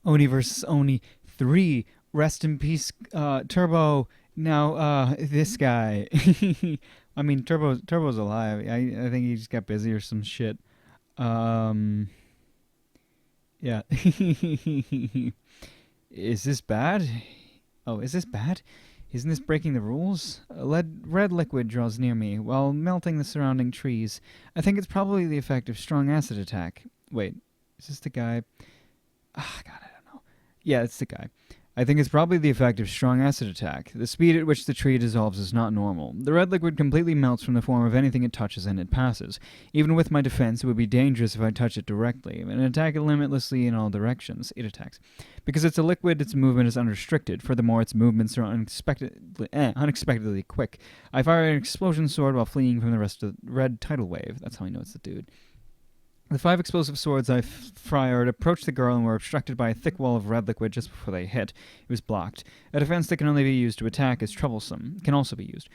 Oni versus Oni 3. Rest in peace, Turbo. Now, this guy. I mean, Turbo's alive. I think he just got busy or some shit. Um, yeah. Is this bad? Oh, is this bad? Isn't this breaking the rules? Red liquid draws near me while melting the surrounding trees. I think it's probably the effect of strong acid attack. Wait, is this the guy? Ah, God, I don't know. Yeah, it's the guy. I think it's probably the effect of strong acid attack. The speed at which the tree dissolves is not normal. The red liquid completely melts from the form of anything it touches and it passes. Even with my defense, it would be dangerous if I touch it directly, and attack it limitlessly in all directions. It attacks. Because it's a liquid, its movement is unrestricted. Furthermore, its movements are unexpectedly quick. I fire an explosion sword while fleeing from the rest of the red tidal wave. That's how I know it's the dude. The 5 explosive swords I fired approached the girl and were obstructed by a thick wall of red liquid just before they hit. It was blocked. A defense that can only be used to attack is troublesome. Can also be used.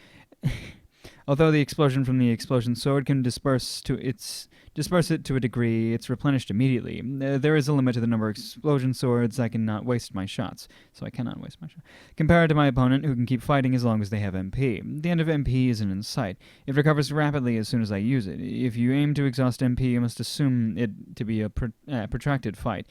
Although the explosion from the explosion sword can disperse it to a degree, it's replenished immediately. There is a limit to the number of explosion swords. I cannot waste my shots, so I cannot waste my shot. Compared to my opponent, who can keep fighting as long as they have MP. The end of MP isn't in sight. It recovers rapidly as soon as I use it. If you aim to exhaust MP, you must assume it to be a protracted fight.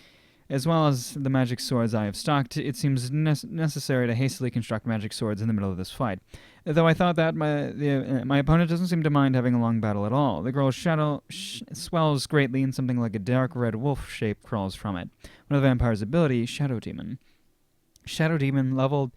As well as the magic swords I have stocked, it seems necessary to hastily construct magic swords in the middle of this fight. Though I thought that my opponent doesn't seem to mind having a long battle at all. The girl's shadow swells greatly and something like a dark red wolf shape crawls from it. One of the vampire's ability, Shadow Demon. Shadow Demon leveled...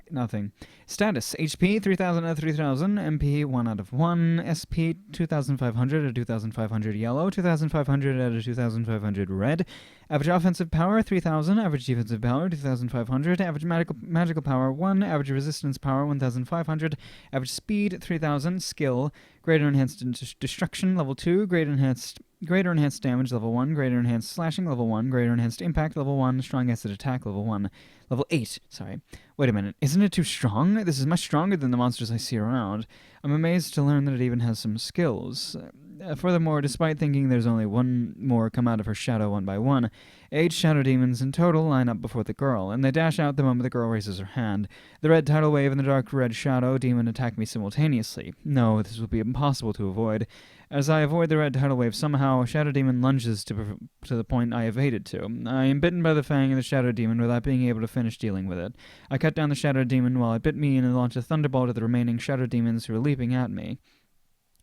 Nothing. Status: HP 3000 out of 3000, MP 1 out of 1, SP 2500 out of 2500 yellow, 2500 out of 2500 red. Average offensive power 3000, average defensive power 2500, average magical power 1, average resistance power 1500, average speed 3000, skill greater enhanced destruction level 2, greater enhanced damage level 1, greater enhanced slashing level 1, greater enhanced impact level 1, strong acid attack level 1. Level 8, sorry. Wait a minute, isn't it too strong? This is much stronger than the monsters I see around. I'm amazed to learn that it even has some skills. Furthermore, despite thinking there's only one more come out of her shadow one by one, 8 shadow demons in total line up before the girl, and they dash out the moment the girl raises her hand. The red tidal wave and the dark red shadow demon attack me simultaneously. No, this will be impossible to avoid. As I avoid the red tidal wave, somehow a shadow demon lunges to the point I evaded to. I am bitten by the fang of the shadow demon without being able to finish dealing with it. I cut down the shadow demon while it bit me and launch a thunderbolt at the remaining shadow demons who are leaping at me.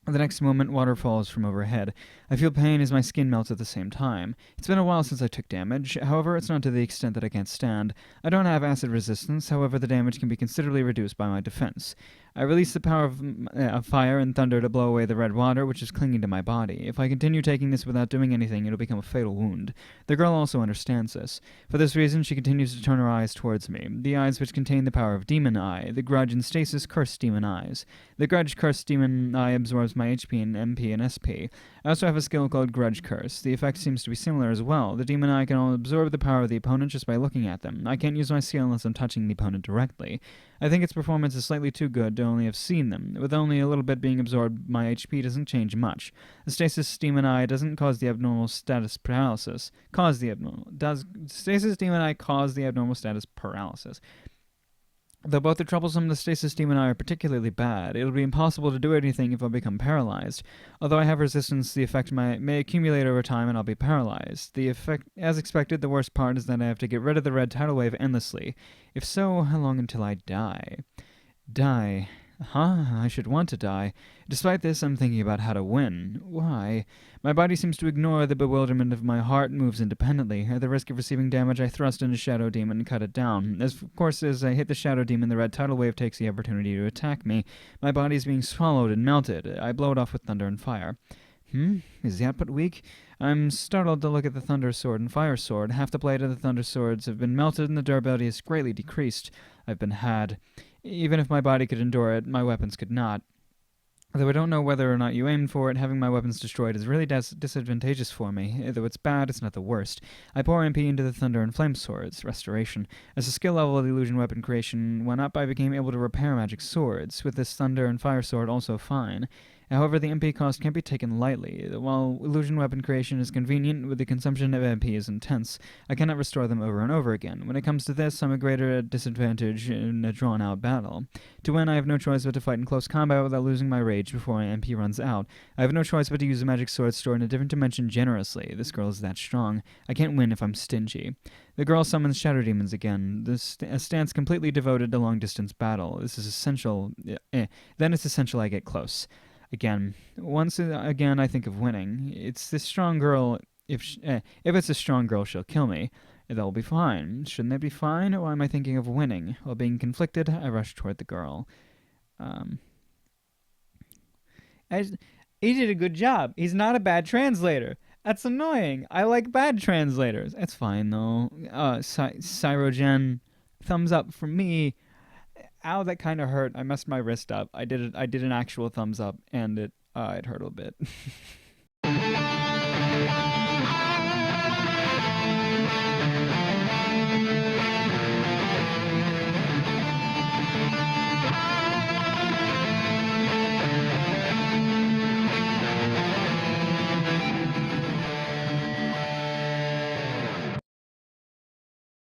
The next moment, water falls from overhead. I feel pain as my skin melts at the same time. It's been a while since I took damage. However, it's not to the extent that I can't stand. I don't have acid resistance. However, the damage can be considerably reduced by my defense. I release the power of fire and thunder to blow away the red water, which is clinging to my body. If I continue taking this without doing anything, it'll become a fatal wound. The girl also understands this. For this reason, she continues to turn her eyes towards me. The eyes which contain the power of Demon Eye. The Grudge and Stasis curse Demon Eyes. The Grudge Curse Demon Eye absorbs my HP and MP and SP. I also have a skill called Grudge Curse. The effect seems to be similar as well. The Demon Eye can absorb the power of the opponent just by looking at them. I can't use my skill unless I'm touching the opponent directly. I think its performance is slightly too good to only have seen them. With only a little bit being absorbed, my HP doesn't change much. The Stasis Demon Eye doesn't cause the abnormal status paralysis. Does Stasis Demon Eye cause the abnormal status paralysis? Though both are troublesome, the Stasis Demon Eye are particularly bad. It'll be impossible to do anything if I become paralyzed. Although I have resistance, the effect may accumulate over time and I'll be paralyzed. The effect, as expected, the worst part is that I have to get rid of the red tidal wave endlessly. If so, how long until I die? Die. Huh? I should want to die. Despite this, I'm thinking about how to win. Why? My body seems to ignore the bewilderment of my heart and moves independently. At the risk of receiving damage, I thrust into Shadow Demon and cut it down. Of course, as I hit the Shadow Demon, the red tidal wave takes the opportunity to attack me. My body is being swallowed and melted. I blow it off with thunder and fire. Is the output weak? I'm startled to look at the Thunder Sword and Fire Sword. Half the blade of the Thunder Swords have been melted and the durability is greatly decreased. I've been had. Even if my body could endure it, my weapons could not. Though I don't know whether or not you aimed for it, having my weapons destroyed is really disadvantageous for me. Though it's bad, it's not the worst. I pour MP into the Thunder and Flame Swords. Restoration. As the skill level of the illusion weapon creation went up, I became able to repair magic swords. With this Thunder and Fire Sword also fine. However, the MP cost can't be taken lightly. While illusion weapon creation is convenient, with the consumption of MP is intense. I cannot restore them over and over again. When it comes to this, I'm a greater disadvantage in a drawn-out battle. To win, I have no choice but to fight in close combat without losing my rage before my MP runs out. I have no choice but to use a magic sword stored in a different dimension generously. This girl is that strong. I can't win if I'm stingy. The girl summons shadow demons again. A stance completely devoted to long-distance battle. This is essential. Then it's essential I get close. Once again, I think of winning. It's this strong girl. If it's a strong girl, she'll kill me. That'll be fine. Shouldn't that be fine? Or am I thinking of winning? While being conflicted, I rush toward the girl. He did a good job. He's not a bad translator. That's annoying. I like bad translators. It's fine though. Cyrogen, thumbs up from me. Ow, that kind of hurt. I messed my wrist up. I did an actual thumbs up, and it hurt a bit.